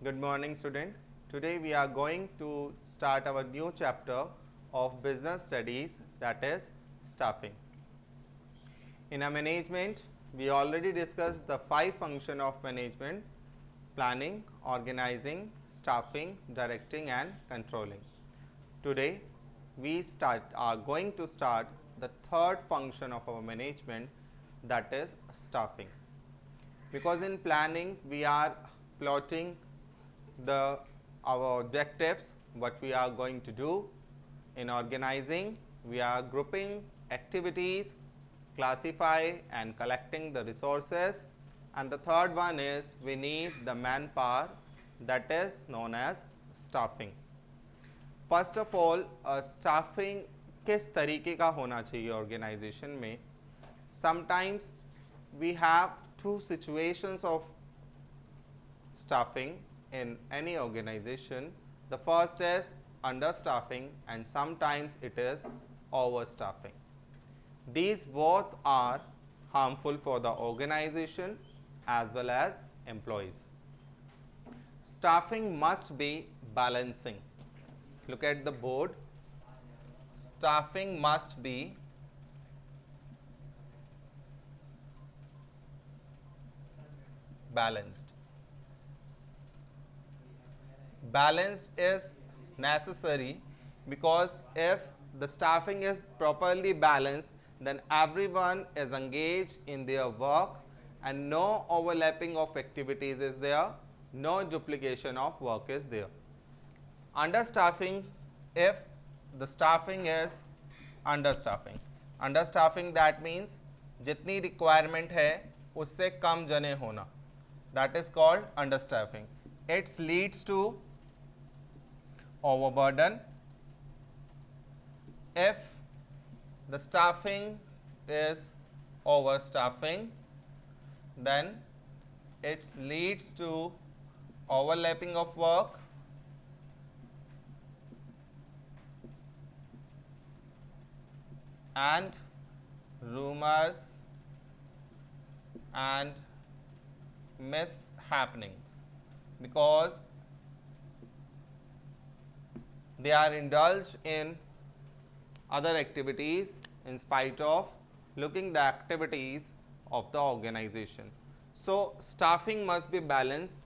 Good morning, student. Today we are going to start our new chapter of business studies, that is staffing. In our management, we already discussed the 5 functions of management: planning, organizing, staffing, directing and controlling. Today we are going to start the third function of our management, that is staffing. Because in planning we are plotting our objectives, what we are going to do. In organizing, we are grouping activities, classify and collecting the resources, and the third one is we need the manpower, that is known as staffing. First of all, staffing किस तरीके का होना चाहिए organisation में. Sometimes we have two situations of staffing in any organization. The first is understaffing and sometimes it is overstaffing. These both are harmful for the organization as well as employees. Staffing must be balancing. Look at the board. Staffing must be balanced. Balanced is necessary because if the staffing is properly balanced, then everyone is engaged in their work and no overlapping of activities is there, no duplication of work is there. Understaffing, if the staffing is understaffing that means जितनी requirement है उससे कम जने होना, that is called understaffing. It leads to overburden. If the staffing is overstaffing, then it leads to overlapping of work, and rumors and mishappenings because they are indulged in other activities in spite of looking the activities of the organization. So staffing must be balanced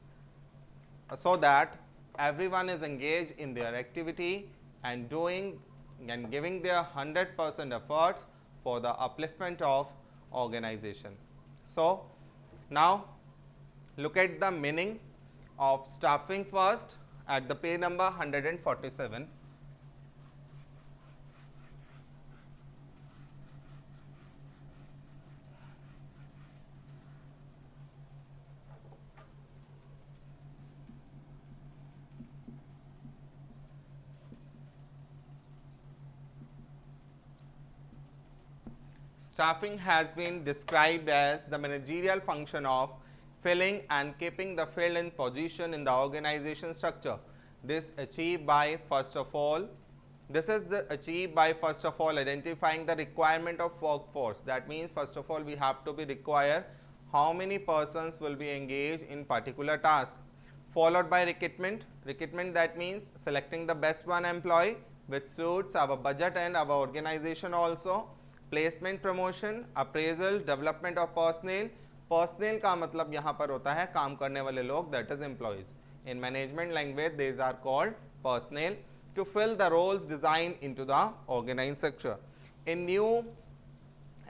so that everyone is engaged in their activity and doing and giving their 100% efforts for the upliftment of organization. So now look at the meaning of staffing first at the page number 147. Staffing has been described as the managerial function of filling and keeping the field in position in the organization structure. This is achieved by first of all identifying the requirement of workforce. That means first of all we have to be require how many persons will be engaged in particular task, followed by recruitment. Recruitment, that means selecting the best one employee which suits our budget and our organization also. Placement, promotion, appraisal, development of personal. Personal का मतलब यहाँ पर होता है काम करने वाले लोग, that is employees. In management language these are called personal. To fill the roles design into the organised structure. In new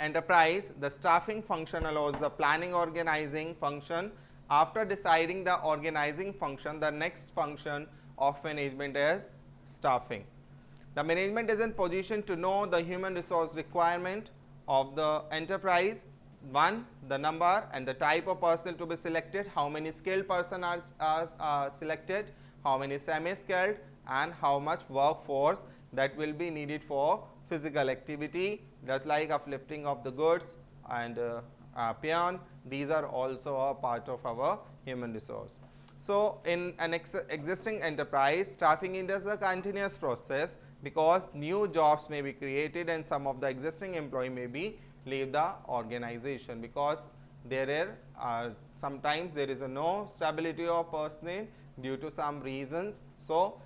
enterprise, the staffing function allows the planning organizing function. After deciding the organizing function, the next function of management is staffing. The management is in position to know the human resource requirement of the enterprise. One, the number and the type of personnel to be selected, how many skilled person are selected, how many semi-skilled, and how much workforce that will be needed for physical activity, just like uplifting of the goods and peon. These are also a part of our human resource. So in an existing enterprise, staffing is a continuous process because new jobs may be created and some of the existing employee may be leave the organization because there are sometimes there is a no stability of personnel due to some reasons. So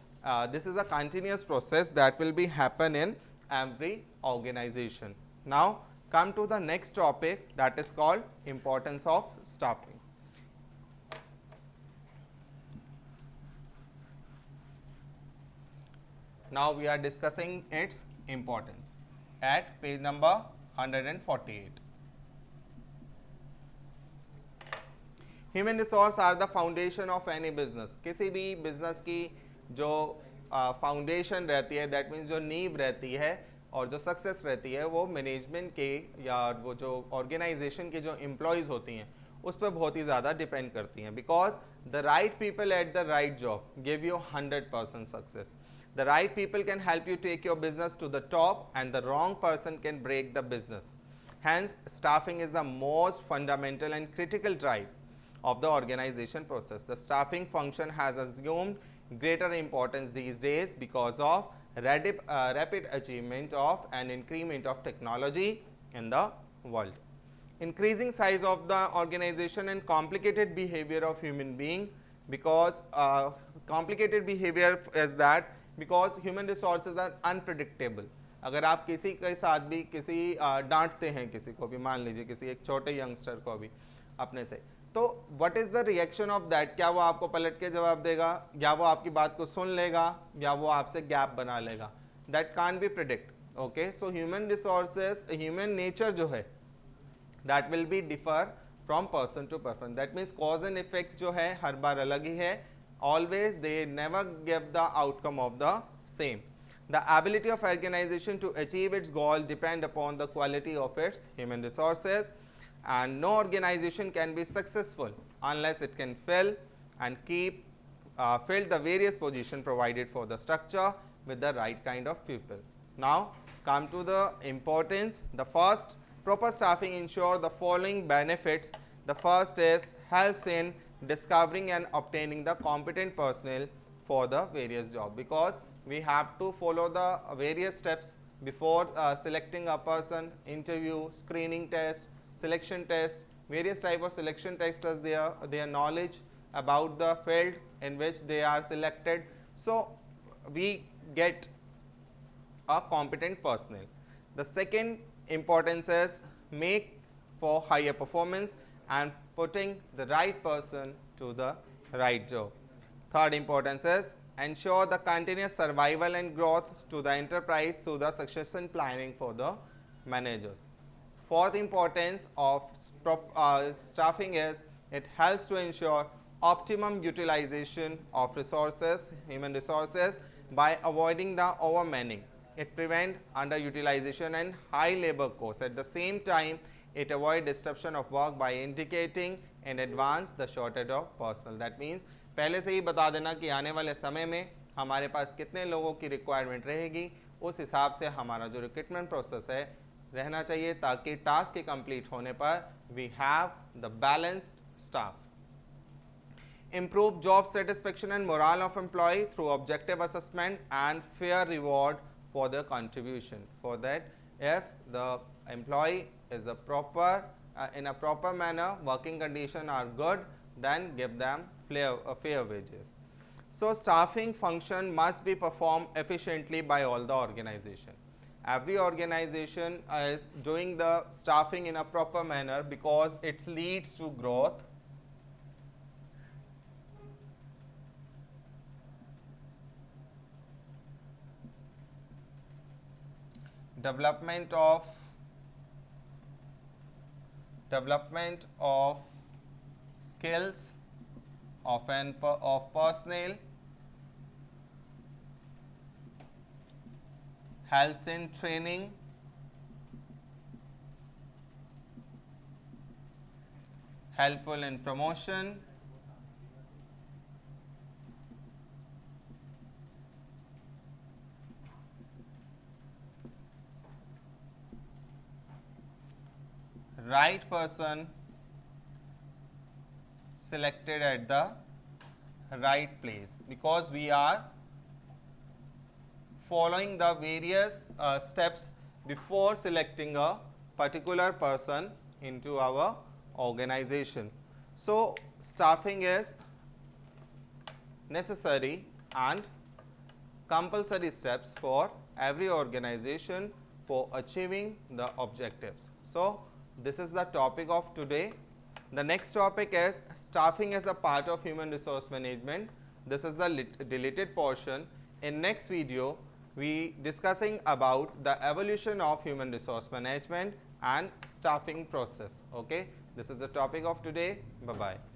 this is a continuous process that will be happen in every organization. Now come to the next topic, that is called importance of staffing. Now we are discussing its importance at page number 148. Human resource are the foundation of any business. किसी भी business की जो foundation रहती है, that means जो नींव रहती है और जो सक्सेस रहती है, वो मैनेजमेंट के या वो जो ऑर्गेनाइजेशन के जो एम्प्लॉयज़ होती हैं उस पर बहुत ही ज़्यादा डिपेंड करती हैं. Because the right people at the right job give you 100% success. The right people can help you take your business to the top, and the wrong person can break the business. Hence, staffing is the most fundamental and critical drive of the organization process. The staffing function has assumed greater importance these days because of rapid achievement of an increment of technology in the world. Increasing size of the organization and complicated behavior of human being, because complicated behavior is that because human resources are unpredictable. अगर आप किसी के साथ भी किसी डांटते हैं किसी को भी, मान लीजिए किसी एक छोटे यंगस्टर को भी अपने से, तो what is the reaction of that. क्या वो आपको पलट के जवाब देगा, या वो आपकी बात को सुन लेगा, या वो आपसे गैप बना लेगा. That can't be predict. Okay, so human resources, human nature जो है that will be differ from person to person. That means cause and effect जो है हर बार अलग ही है. Always they never give the outcome of the same. The ability of organization to achieve its goal depend upon the quality of its human resources, and no organization can be successful unless it can fill and keep fill the various positions provided for the structure with the right kind of people. Now come to the importance. The first, proper staffing ensure the following benefits. The first is helps in discovering and obtaining the competent personnel for the various job, because we have to follow the various steps before selecting a person. Interview, screening test, selection test, various type of selection tests as their knowledge about the field in which they are selected, so we get a competent personnel. The second importance is make for higher performance and putting the right person to the right job. Third importance is ensure the continuous survival and growth to the enterprise through the succession planning for the managers. Fourth importance of staffing is it helps to ensure optimum utilization of resources, human resources, by avoiding the overmanning. It prevents underutilization and high labor costs. At the same time, it avoids disruption of work by indicating in advance the shortage of personnel. That means पहले से ही बता देना कि आने वाले समय में हमारे पास कितने लोगों की रिक्वायरमेंट रहेगी, उस हिसाब से हमारा जो रिक्रूटमेंट प्रोसेस है रहना चाहिए, ताकि टास्क के कंप्लीट होने पर we have the balanced staff. Improve job satisfaction and morale of employee through objective assessment and fair reward for their contribution. For that, if the employee is a proper in a proper manner, working condition are good, then give them fair wages. So staffing function must be performed efficiently by all the organization. Every organization is doing the staffing in a proper manner because it leads to growth, development of skills of personnel, helps in training, helpful in promotion, right person selected at the right place, because we are following the various steps before selecting a particular person into our organization. So staffing is necessary and compulsory steps for every organization for achieving the objectives. So, this is the topic of today. The next topic is staffing as a part of human resource management. This is the deleted portion. In next video, we discussing about the evolution of human resource management and staffing process. Okay, this is the topic of today. Bye bye.